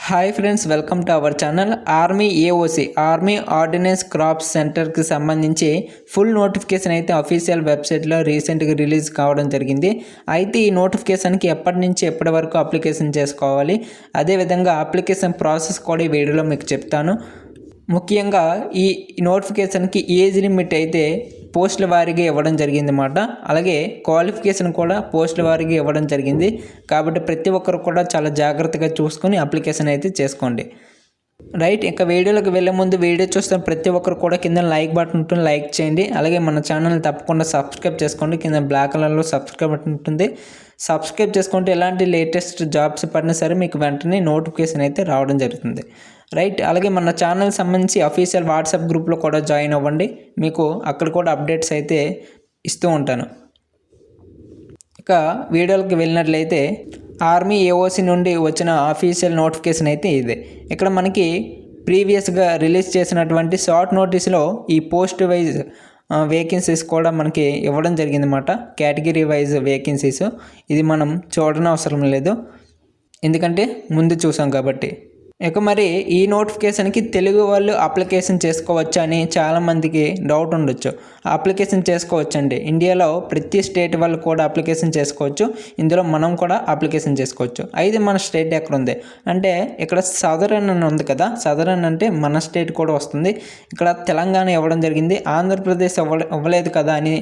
Hi friends, welcome to our channel. Army AOC army ordnance corps సెంటర్కి సంబంధించి full notification అయితే official వెబ్సైట్లో రీసెంట్గా రిలీజ్ కావడం జరిగింది. అయితే ఈ నోటిఫికేషన్కి ఎప్పటి నుంచి ఎప్పటి వరకు అప్లికేషన్ చేసుకోవాలి, అదేవిధంగా అప్లికేషన్ ప్రాసెస్ కూడా ఈ వీడియోలో మీకు చెప్తాను. ముఖ్యంగా ఈ నోటిఫికేషన్కి ఏజ్ లిమిట్ అయితే పోస్టుల వారీగా ఇవ్వడం జరిగింది అన్నమాట. అలాగే క్వాలిఫికేషన్ కూడా పోస్టుల వారీగా ఇవ్వడం జరిగింది. కాబట్టి ప్రతి ఒక్కరు కూడా చాలా జాగ్రత్తగా చూసుకొని అప్లికేషన్ అయితే చేసుకోండి. రైట్, ఇంకా వీడియోలోకి వెళ్ళే ముందు వీడియో చూస్తున్న ప్రతి ఒక్కరు కూడా కింద లైక్ బటన్ ఉంటుంది, లైక్ చేయండి. అలాగే మన ఛానల్ని తప్పకుండా సబ్స్క్రైబ్ చేసుకోండి. కింద బ్లాక్ కలర్లో సబ్స్క్రైబ్ బటన్ ఉంటుంది. సబ్స్క్రైబ్ చేసుకుంటే ఎలాంటి లేటెస్ట్ జాబ్స్ పడినా సరే మీకు వెంటనే నోటిఫికేషన్ అయితే రావడం జరుగుతుంది. రైట్, అలాగే మన ఛానల్ సంబంధించి అఫీషియల్ వాట్సాప్ గ్రూప్లో కూడా జాయిన్ అవ్వండి. మీకు అక్కడ కూడా అప్డేట్స్ అయితే ఇస్తూ ఉంటాను. ఇక వీడియోకి వెళ్ళినట్లయితే ఆర్మీ ఏఓసి నుండి వచ్చిన అఫీషియల్ నోటిఫికేషన్ అయితే ఇదే. ఇక్కడ మనకి ప్రీవియస్గా రిలీజ్ చేసినటువంటి షార్ట్ నోటీస్లో ఈ పోస్ట్ వైజ్ వేకెన్సీస్ కూడా మనకి ఇవ్వడం జరిగిందన్నమాట. కేటగిరీ వైజ్ వేకెన్సీస్ ఇది మనం చూడడం అవసరం లేదు, ఎందుకంటే ముందు చూసాం కాబట్టి. ఇక మరి ఈ నోటిఫికేషన్కి తెలుగు వాళ్ళు అప్లికేషన్ చేసుకోవచ్చా అని చాలామందికి డౌట్ ఉండొచ్చు. అప్లికేషన్ చేసుకోవచ్చండి. ఇండియాలో ప్రతి స్టేట్ వాళ్ళు కూడా అప్లికేషన్ చేసుకోవచ్చు. ఇందులో మనం కూడా అప్లికేషన్ చేసుకోవచ్చు. అయితే మన స్టేట్ ఎక్కడ ఉంది అంటే ఇక్కడ సదరన్ అని ఉంది కదా. సదరన్ అంటే మన స్టేట్ కూడా వస్తుంది. ఇక్కడ తెలంగాణ ఇవ్వడం జరిగింది, ఆంధ్రప్రదేశ్ ఇవ్వలేదు కదా అని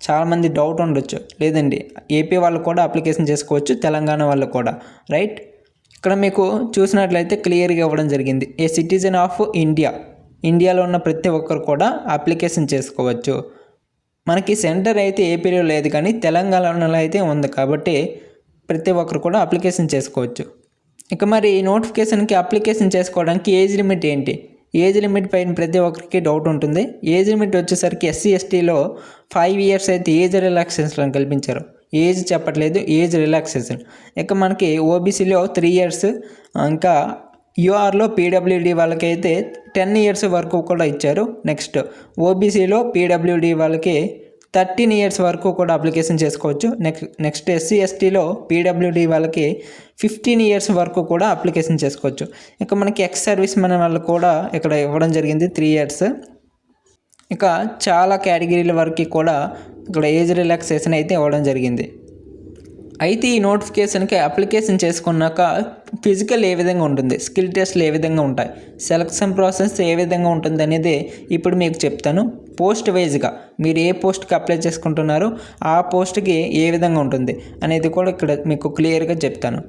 చాలామంది డౌట్ ఉండొచ్చు. లేదండి, ఏపీ వాళ్ళు కూడా అప్లికేషన్ చేసుకోవచ్చు, తెలంగాణ వాళ్ళు కూడా. రైట్, ఇక్కడ మీకు చూసినట్లయితే క్లియర్గా ఇవ్వడం జరిగింది. ఏ సిటిజన్ ఆఫ్ ఇండియాలో ఉన్న ప్రతి ఒక్కరు కూడా అప్లికేషన్ చేసుకోవచ్చు. మనకి సెంటర్ అయితే ఏపీలో లేదు, కానీ తెలంగాణలో అయితే ఉంది. కాబట్టి ప్రతి ఒక్కరు కూడా అప్లికేషన్ చేసుకోవచ్చు. ఇక మరి ఈ నోటిఫికేషన్కి అప్లికేషన్ చేసుకోవడానికి ఏజ్ లిమిట్ ఏంటి? ఏజ్ లిమిట్ పైన ప్రతి ఒక్కరికి డౌట్ ఉంటుంది. ఏజ్ లిమిట్ వచ్చేసరికి ఎస్సీ ఎస్టీలో 5 years అయితే ఏజ్ రిలాక్సేషన్ కల్పించారు. ఏజ్ చెప్పట్లేదు, ఏజ్ రిలాక్సేషన్. ఇక మనకి ఓబీసీలో 3 years, ఇంకా యూఆర్లో పీడబ్ల్యూడి వాళ్ళకైతే 10 years వరకు కూడా ఇచ్చారు. నెక్స్ట్ ఓబీసీలో పీడబ్ల్యూడి వాళ్ళకి 13 years వరకు కూడా అప్లికేషన్ చేసుకోవచ్చు. నెక్స్ట్ ఎస్సీ ఎస్టీలో పీడబ్ల్యూడి వాళ్ళకి 15 years వరకు కూడా అప్లికేషన్ చేసుకోవచ్చు. ఇక మనకి ఎక్స్ సర్వీస్ మెన్ వాళ్ళు కూడా ఇక్కడ ఇవ్వడం జరిగింది 3 years. ఇక చాలా కేటగిరీల వరకు కూడా ఇక్కడ ఏజ్ రిలాక్సేషన్ అయితే ఇవ్వడం జరిగింది. అయితే ఈ నోటిఫికేషన్కి అప్లికేషన్ చేసుకున్నాక ఫిజికల్ ఏ విధంగా ఉంటుంది, స్కిల్ టెస్ట్లు ఏ విధంగా ఉంటాయి, సెలక్షన్ ప్రాసెస్ ఏ విధంగా ఉంటుంది అనేది ఇప్పుడు మీకు చెప్తాను. పోస్ట్ వైజ్గా మీరు ఏ పోస్ట్కి అప్లై చేసుకుంటున్నారో ఆ పోస్ట్కి ఏ విధంగా ఉంటుంది అనేది కూడా ఇక్కడ మీకు క్లియర్గా చెప్తాను.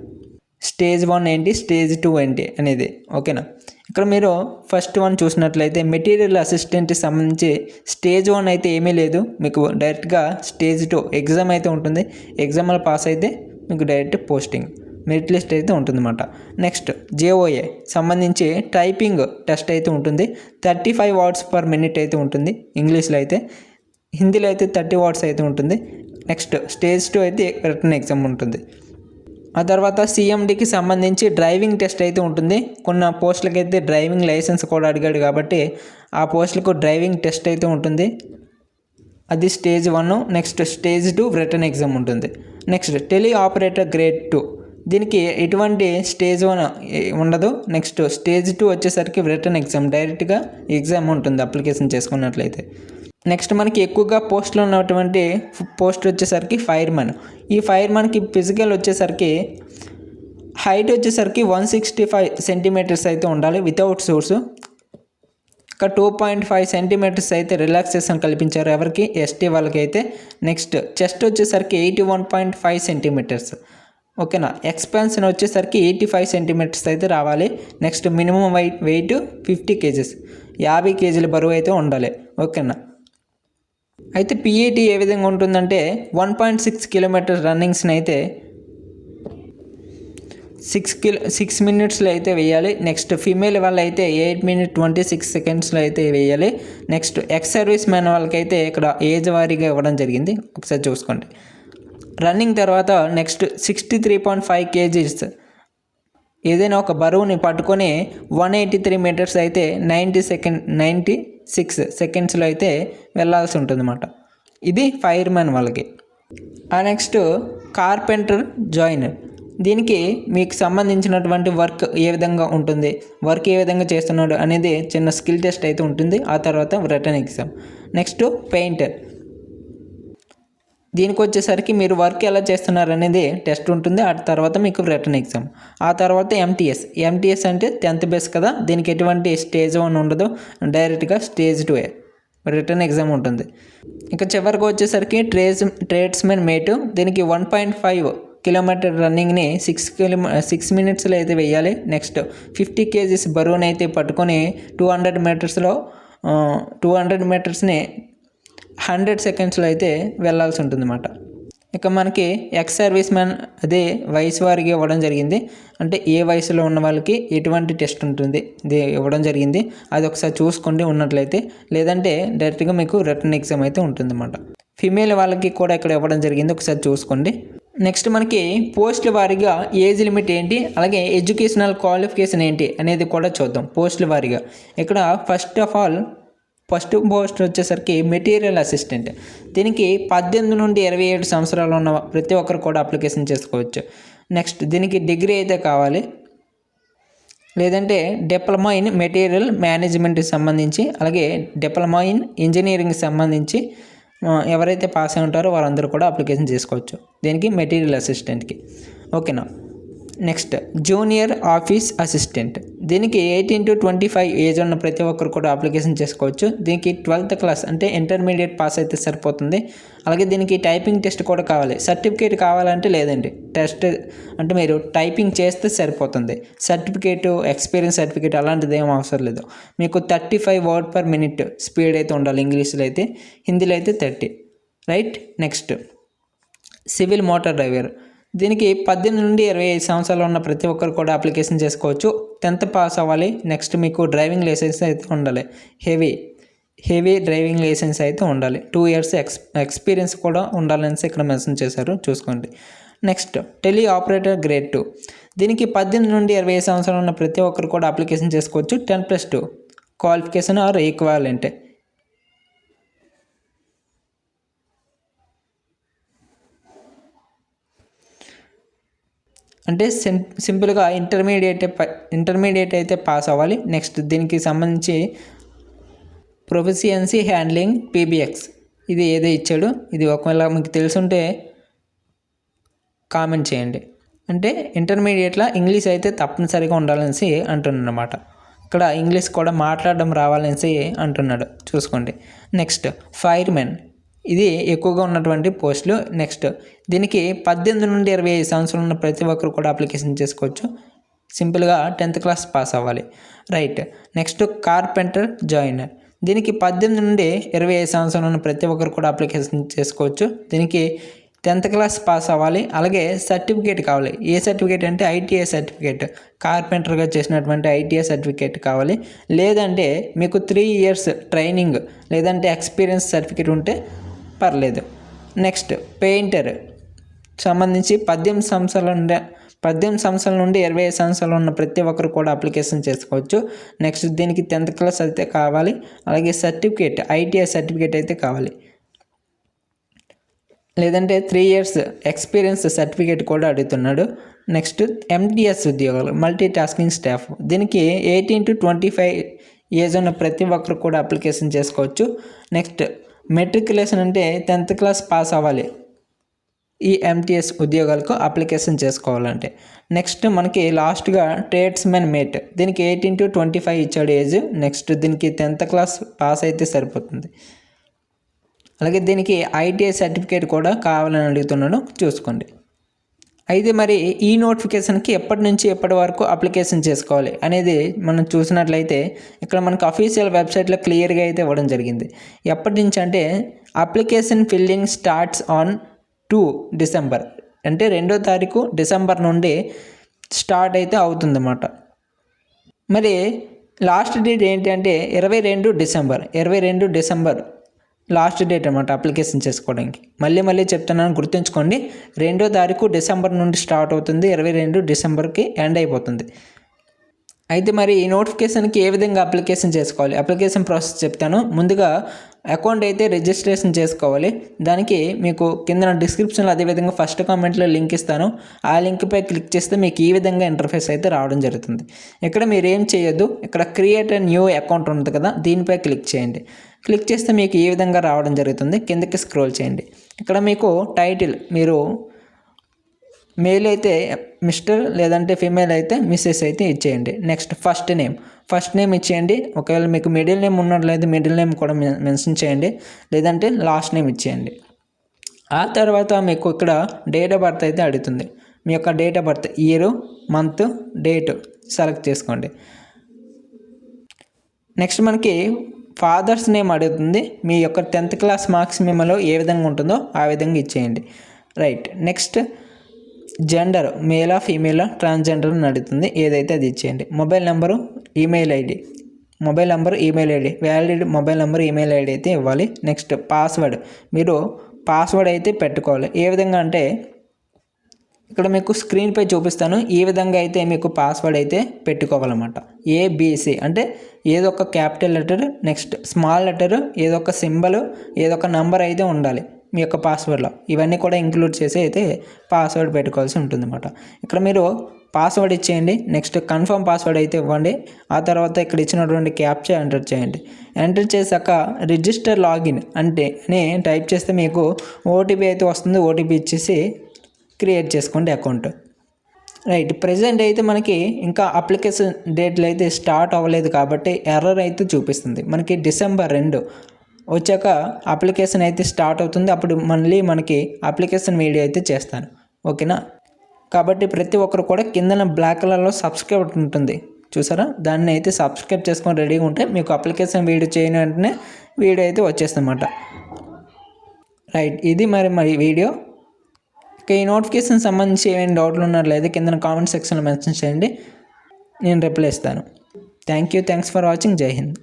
స్టేజ్ 1 ఏంటి, స్టేజ్ 2 ఏంటి అనేది, ఓకేనా. ఇక్కడ మీరు ఫస్ట్ 1 చూసినట్లయితే మెటీరియల్ అసిస్టెంట్కి సంబంధించి స్టేజ్ 1 అయితే ఏమీ లేదు, మీకు డైరెక్ట్గా స్టేజ్ 2 ఎగ్జామ్ అయితే ఉంటుంది. ఎగ్జామ్లో పాస్ అయితే మీకు డైరెక్ట్ పోస్టింగ్ మెరిట్ లిస్ట్ అయితే ఉంటుందన్నమాట. నెక్స్ట్ జేఓఏ సంబంధించి టైపింగ్ టెస్ట్ అయితే ఉంటుంది. 35 words per minute అయితే ఉంటుంది ఇంగ్లీష్లో అయితే. హిందీలో అయితే 30 words అయితే ఉంటుంది. నెక్స్ట్ స్టేజ్ 2 అయితే రిటన్ ఎగ్జామ్ ఉంటుంది. ఆ తర్వాత సిఎండికి సంబంధించి డ్రైవింగ్ టెస్ట్ అయితే ఉంటుంది. కొన్ని పోస్టులకి అయితే డ్రైవింగ్ లైసెన్స్ కూడా అడిగాడు, కాబట్టి ఆ పోస్టులకు డ్రైవింగ్ టెస్ట్ అయితే ఉంటుంది. అది stage 1. Next stage 2 written exam ఉంటుంది. నెక్స్ట్ టెలి ఆపరేటర్ గ్రేడ్ 2, దీనికి ఎటువంటి స్టేజ్ 1 ఉండదు. నెక్స్ట్ స్టేజ్ 2 వచ్చేసరికి రిటన్ ఎగ్జామ్, డైరెక్ట్గా ఎగ్జామ్ ఉంటుంది అప్లికేషన్ చేసుకున్నట్లయితే. నెక్స్ట్ మనకి ఎక్కువగా పోస్టులు ఉన్నటువంటి పోస్ట్ వచ్చేసరికి ఫైర్మెన్. ఈ ఫైర్మెన్కి ఫిజికల్ వచ్చేసరికి హైట్ వచ్చేసరికి 165 centimeters అయితే ఉండాలి వితౌట్ షూస్. ఇంకా 2.5 centimeters అయితే రిలాక్సేషన్ కల్పించారు ఎవరికి, ఎస్టీ వాళ్ళకి అయితే. నెక్స్ట్ చెస్ట్ వచ్చేసరికి 81.5 centimeters, ఓకేనా. ఎక్స్పాన్షన్ వచ్చేసరికి 85 centimeters అయితే రావాలి. Next minimum weight 50 kgs, 50 kg బరువు అయితే ఉండాలి, ఓకేనా. అయితే పిఏటి ఏ విధంగా ఉంటుందంటే 1.6 kilometers రన్నింగ్స్ని అయితే 6 minutesలో అయితే వేయాలి. నెక్స్ట్ ఫీమేల్ వాళ్ళు అయితే 8 minutes 26 secondsలో అయితే వేయాలి. నెక్స్ట్ ఎక్స్ సర్వీస్ మ్యాన్ వాళ్ళకైతే ఇక్కడ ఏజ్ వారీగా ఇవ్వడం జరిగింది, ఒకసారి చూసుకోండి. రన్నింగ్ తర్వాత నెక్స్ట్ 63.5 kgs ఏదైనా ఒక బరువుని పట్టుకొని 183 meters అయితే 96 secondsలో అయితే వెళ్ళాల్సి ఉంటుందన్నమాట. ఇది ఫైర్మెన్ వాళ్ళకి. నెక్స్ట్ కార్పెంటర్ జాయినర్, దీనికి మీకు సంబంధించినటువంటి వర్క్ ఏ విధంగా ఉంటుంది, వర్క్ ఏ విధంగా చేస్తున్నాడు అనేది చిన్న స్కిల్ టెస్ట్ అయితే ఉంటుంది. ఆ తర్వాత రిటర్న్ ఎగ్జామ్. నెక్స్ట్ పెయింటర్, దీనికి వచ్చేసరికి మీరు వర్క్ ఎలా చేస్తున్నారు అనేది టెస్ట్ ఉంటుంది. ఆ తర్వాత మీకు రిటర్న్ ఎగ్జామ్. ఆ తర్వాత ఎంటీఎస్ అంటే 10th బేస్ కదా, దీనికి ఎటువంటి స్టేజ్ 1 ఉండదు, డైరెక్ట్గా స్టేజ్ 2 రిటర్న్ ఎగ్జామ్ ఉంటుంది. ఇక చివరికి వచ్చేసరికి ట్రేడ్స్మెన్ మేట్, దీనికి 1.5 కిలోమీటర్ రన్నింగ్ని 6 మినిట్స్లో అయితే వేయాలి. నెక్స్ట్ 50 kgs బరువుని అయితే పట్టుకొని 200 మీటర్స్ని 100 సెకండ్స్లో అయితే వెళ్ళాల్సి ఉంటుంది అన్నమాట. ఇక మనకి ఎక్స్ సర్వీస్ మ్యాన్ అదే వయసు వారికి ఇవ్వడం జరిగింది. అంటే ఏ వయసులో ఉన్న వాళ్ళకి ఎటువంటి టెస్ట్ ఉంటుంది ఇది ఇవ్వడం జరిగింది, అది ఒకసారి చూసుకోండి ఉన్నట్లయితే. లేదంటే డైరెక్ట్గా మీకు రిటర్న్ ఎగ్జామ్ అయితే ఉంటుందన్నమాట. ఫీమేల్ వాళ్ళకి కూడా ఇక్కడ ఇవ్వడం జరిగింది, ఒకసారి చూసుకోండి. నెక్స్ట్ మనకి పోస్టుల వారీగా ఏజ్ లిమిట్ ఏంటి, అలాగే ఎడ్యుకేషనల్ క్వాలిఫికేషన్ ఏంటి అనేది కూడా చూద్దాం. పోస్టుల వారీగా ఇక్కడ ఫస్ట్ పోస్ట్ వచ్చేసరికి మెటీరియల్ అసిస్టెంట్, దీనికి 18 నుండి 27 సంవత్సరాలు ఉన్న ప్రతి ఒక్కరు కూడా అప్లికేషన్ చేసుకోవచ్చు. నెక్స్ట్ దీనికి డిగ్రీ అయితే కావాలి, లేదంటే డిప్లొమా ఇన్ మెటీరియల్ మేనేజ్మెంట్కి సంబంధించి, అలాగే డిప్లొమా ఇన్ ఇంజనీరింగ్కి సంబంధించి ఎవరైతే పాస్ అయి ఉంటారో వారందరూ కూడా అప్లికేషన్ చేసుకోవచ్చు దీనికి మెటీరియల్ అసిస్టెంట్కి. ఓకేనా. నెక్స్ట్ జూనియర్ ఆఫీస్ అసిస్టెంట్, దీనికి 18 to 25 ఏజ్ ఉన్న ప్రతి ఒక్కరు కూడా అప్లికేషన్ చేసుకోవచ్చు. దీనికి 12th క్లాస్ అంటే ఇంటర్మీడియట్ పాస్ అయితే సరిపోతుంది. అలాగే దీనికి టైపింగ్ టెస్ట్ కూడా కావాలి. సర్టిఫికేట్ కావాలంటే లేదండి, టెస్ట్ అంటే మీరు టైపింగ్ చేస్తే సరిపోతుంది. సర్టిఫికేట్, ఎక్స్పీరియన్స్ సర్టిఫికేట్ అలాంటిది ఏం అవసరం లేదు. మీకు 35 words/minute స్పీడ్ అయితే ఉండాలి. ఇంగ్లీష్లో అయితే, హిందీలో అయితే 30. Right. Next civil motor driver, దీనికి 18 నుండి 25 సంవత్సరాలు ఉన్న ప్రతి ఒక్కరు కూడా అప్లికేషన్ చేసుకోవచ్చు. 10th పాస్ అవ్వాలి. నెక్స్ట్ మీకు డ్రైవింగ్ లైసెన్స్ అయితే ఉండాలి, హెవీ డ్రైవింగ్ లైసెన్స్ అయితే ఉండాలి. 2 years ఎక్స్పీరియన్స్ కూడా ఉండాలని ఇక్కడ మెన్షన్ చేశారు, చూసుకోండి. నెక్స్ట్ టెలి ఆపరేటర్ గ్రేడ్ 2, దీనికి 18 నుండి 25 సంవత్సరాలు ఉన్న ప్రతి ఒక్కరు కూడా అప్లికేషన్ చేసుకోవచ్చు. 10+2 క్వాలిఫికేషన్ ఆర్ ఈక్వాలెంట్. అంటే సింపుల్గా ఇంటర్మీడియట్ అయితే పాస్ అవ్వాలి. నెక్స్ట్ దీనికి సంబంధించి ప్రొఫిషియన్సీ హ్యాండ్లింగ్ PBX ఇది ఏదో ఇచ్చాడు, ఇది ఒకవేళ మీకు తెలుసుంటే కామెంట్ చేయండి. అంటే ఇంటర్మీడియట్లో ఇంగ్లీష్ అయితే తప్పనిసరిగా ఉండాలనేసి అంటున్నమాట. ఇక్కడ ఇంగ్లీష్ కూడా మాట్లాడడం రావాలనేసి అంటున్నాడు, చూసుకోండి. నెక్స్ట్ ఫైర్మెన్, ఇది ఎక్కువగా ఉన్నటువంటి పోస్టులు. నెక్స్ట్ దీనికి 18 నుండి 25 సంవత్సరాలు ఉన్న ప్రతి ఒక్కరు కూడా అప్లికేషన్ చేసుకోవచ్చు. సింపుల్గా 10th క్లాస్ పాస్ అవ్వాలి. రైట్. నెక్స్ట్ కార్పెంటర్ జాయినర్, దీనికి 18 నుండి 25 సంవత్సరాలు ఉన్న ప్రతి ఒక్కరు కూడా అప్లికేషన్ చేసుకోవచ్చు. దీనికి 10th క్లాస్ పాస్ అవ్వాలి. అలాగే సర్టిఫికేట్ కావాలి. ఏ సర్టిఫికేట్ అంటే ITI సర్టిఫికేట్, కార్పెంటర్గా చేసినటువంటి ITI సర్టిఫికేట్ కావాలి. లేదంటే మీకు 3 years ట్రైనింగ్ లేదంటే ఎక్స్పీరియన్స్ సర్టిఫికేట్ ఉంటే పర్లేదు. నెక్స్ట్ పెయింటర్ సంబంధించి 18 సంవత్సరాల నుండి 25 సంవత్సరాలు ఉన్న ప్రతి ఒక్కరు కూడా అప్లికేషన్ చేసుకోవచ్చు. నెక్స్ట్ దీనికి 10th క్లాస్ అయితే కావాలి. అలాగే సర్టిఫికేట్ ITI సర్టిఫికేట్ అయితే కావాలి. లేదంటే 3 years ఎక్స్పీరియన్స్ సర్టిఫికేట్ కూడా అడుగుతున్నాడు. నెక్స్ట్ MTS ఉద్యోగాలు, మల్టీ టాస్కింగ్ స్టాఫ్, దీనికి 18 to 25 ఏజ్ ఉన్న ప్రతి ఒక్కరు కూడా అప్లికేషన్ చేసుకోవచ్చు. నెక్స్ట్ మెట్రికులేషన్ అంటే 10th క్లాస్ పాస్ అవ్వాలి ఈ MTS ఉద్యోగాలకు అప్లికేషన్ చేసుకోవాలంటే. నెక్స్ట్ మనకి లాస్ట్గా ట్రేడ్స్మెన్ మేట్, దీనికి 18 to 25 ఇచ్చాడు ఏజ్. నెక్స్ట్ దీనికి 10th క్లాస్ పాస్ అయితే సరిపోతుంది. అలాగే దీనికి ITI సర్టిఫికేట్ కూడా కావాలని అడుగుతున్నాను, చూసుకోండి. అయితే మరి ఈ నోటిఫికేషన్కి ఎప్పటి నుంచి ఎప్పటి వరకు అప్లికేషన్ చేసుకోవాలి అనేది మనం చూసినట్లయితే ఇక్కడ మనకు అఫీషియల్ వెబ్సైట్లో క్లియర్గా అయితే ఇవ్వడం జరిగింది. ఎప్పటి నుంచి అంటే application filling starts on 2 December, అంటే 2వ తారీఖు డిసెంబర్ నుండి స్టార్ట్ అయితే అవుతుందన్నమాట. మరి లాస్ట్ డేట్ ఏంటి అంటే 22 డిసెంబర్ లాస్ట్ డేట్ అనమాట అప్లికేషన్ చేసుకోవడానికి. మళ్ళీ చెప్తున్నాను, గుర్తుంచుకోండి. 2వ తారీఖు డిసెంబర్ నుండి స్టార్ట్ అవుతుంది, 22 డిసెంబర్కి ఎండ్ అయిపోతుంది. అయితే మరి ఈ నోటిఫికేషన్కి ఏ విధంగా అప్లికేషన్ చేసుకోవాలి, అప్లికేషన్ ప్రాసెస్ చెప్తాను. ముందుగా అకౌంట్ అయితే రిజిస్ట్రేషన్ చేసుకోవాలి. దానికి మీకు కింద డిస్క్రిప్షన్లో అదేవిధంగా ఫస్ట్ కామెంట్లో లింక్ ఇస్తాను. ఆ లింక్పై క్లిక్ చేస్తే మీకు ఈ విధంగా ఇంటర్ఫేస్ అయితే రావడం జరుగుతుంది. ఇక్కడ మీరు ఏం చేయొద్దు, ఇక్కడ క్రియేట్ ఎ న్యూ అకౌంట్ ఉంటుంది కదా, దీనిపై క్లిక్ చేయండి. క్లిక్ చేస్తే మీకు ఈ విధంగా రావడం జరుగుతుంది. కిందకి స్క్రోల్ చేయండి. ఇక్కడ మీకు టైటిల్ మీరు మేల్ అయితే మిస్టర్, లేదంటే ఫీమేల్ అయితే మిస్సెస్ అయితే ఇచ్చేయండి. నెక్స్ట్ ఫస్ట్ నేమ్ ఇచ్చేయండి. ఒకవేళ మీకు మిడిల్ నేమ్ ఉన్నట్లయితే మిడిల్ నేమ్ కూడా మెన్షన్ చేయండి, లేదంటే లాస్ట్ నేమ్ ఇచ్చేయండి. ఆ తర్వాత మీకు ఇక్కడ డేట్ ఆఫ్ బర్త్ అయితే అడుగుతుంది. మీ యొక్క date of birth, year, month, date select చేసుకోండి. నెక్స్ట్ మనకి ఫాదర్స్ నేమ్ అడుగుతుంది. మీ యొక్క 10th క్లాస్ మార్క్స్ మెమోలో ఏ విధంగా ఉంటుందో ఆ విధంగా ఇచ్చేయండి. రైట్. నెక్స్ట్ జెండర్ మేలా ఫీమేలా ట్రాన్స్జెండర్ అని అడుగుతుంది. ఏదైతే అది ఇచ్చేయండి. Mobile number, email ID, valid mobile number, email ID అయితే ఇవ్వాలి. నెక్స్ట్ పాస్వర్డ్, మీరు పాస్వర్డ్ అయితే పెట్టుకోవాలి. ఏ విధంగా అంటే ఇక్కడ మీకు స్క్రీన్పై చూపిస్తాను. ఈ విధంగా అయితే మీకు పాస్వర్డ్ అయితే పెట్టుకోవాలన్నమాట. ABC అంటే ఏదో ఒక capital letter, next small letter, ఏదో ఒక సింబల్, ఏదో ఒక నంబర్ అయితే ఉండాలి మీ యొక్క పాస్వర్డ్లో. ఇవన్నీ కూడా ఇంక్లూడ్ చేసి అయితే పాస్వర్డ్ పెట్టుకోవాల్సి ఉంటుందన్నమాట. ఇక్కడ మీరు పాస్వర్డ్ ఇచ్చేయండి. నెక్స్ట్ కన్ఫర్మ్ పాస్వర్డ్ అయితే ఇవ్వండి. ఆ తర్వాత ఇక్కడ ఇచ్చినటువంటి క్యాప్చా ఎంటర్ చేయండి. ఎంటర్ చేశాక రిజిస్టర్ లాగిన్ అంటే అని టైప్ చేస్తే మీకు ఓటీపీ అయితే వస్తుంది. ఓటీపీ ఇచ్చేసి క్రియేట్ చేసుకోండి అకౌంట్. రైట్. ప్రెజెంట్ అయితే మనకి ఇంకా అప్లికేషన్ డేట్లు అయితే స్టార్ట్ అవ్వలేదు కాబట్టి ఎర్రర్ అయితే చూపిస్తుంది. మనకి December 2 వచ్చాక అప్లికేషన్ అయితే స్టార్ట్ అవుతుంది. అప్పుడు మళ్ళీ మనకి అప్లికేషన్ వీడియో అయితే చేస్తాను. ఓకేనా? కాబట్టి ప్రతి ఒక్కరు కూడా కిందన బ్లాక్ కలర్లో సబ్స్క్రైబ్ ఉంటుంది చూసారా, దాన్ని అయితే సబ్స్క్రైబ్ చేసుకొని రెడీగా ఉంటే మీకు అప్లికేషన్ వీడియో చేయని వెంటనే వీడియో అయితే వచ్చేస్తుందన్నమాట. రైట్. ఇది మరి వీడియో. ఇక ఈ నోటిఫికేషన్ సంబంధించి ఏమైనా డౌట్లు ఉన్నట్లయితే కింద కామెంట్ సెక్షన్లో మెన్షన్ చేయండి, నేను రిప్లై ఇస్తాను. Thanks for watching. జై హింద్.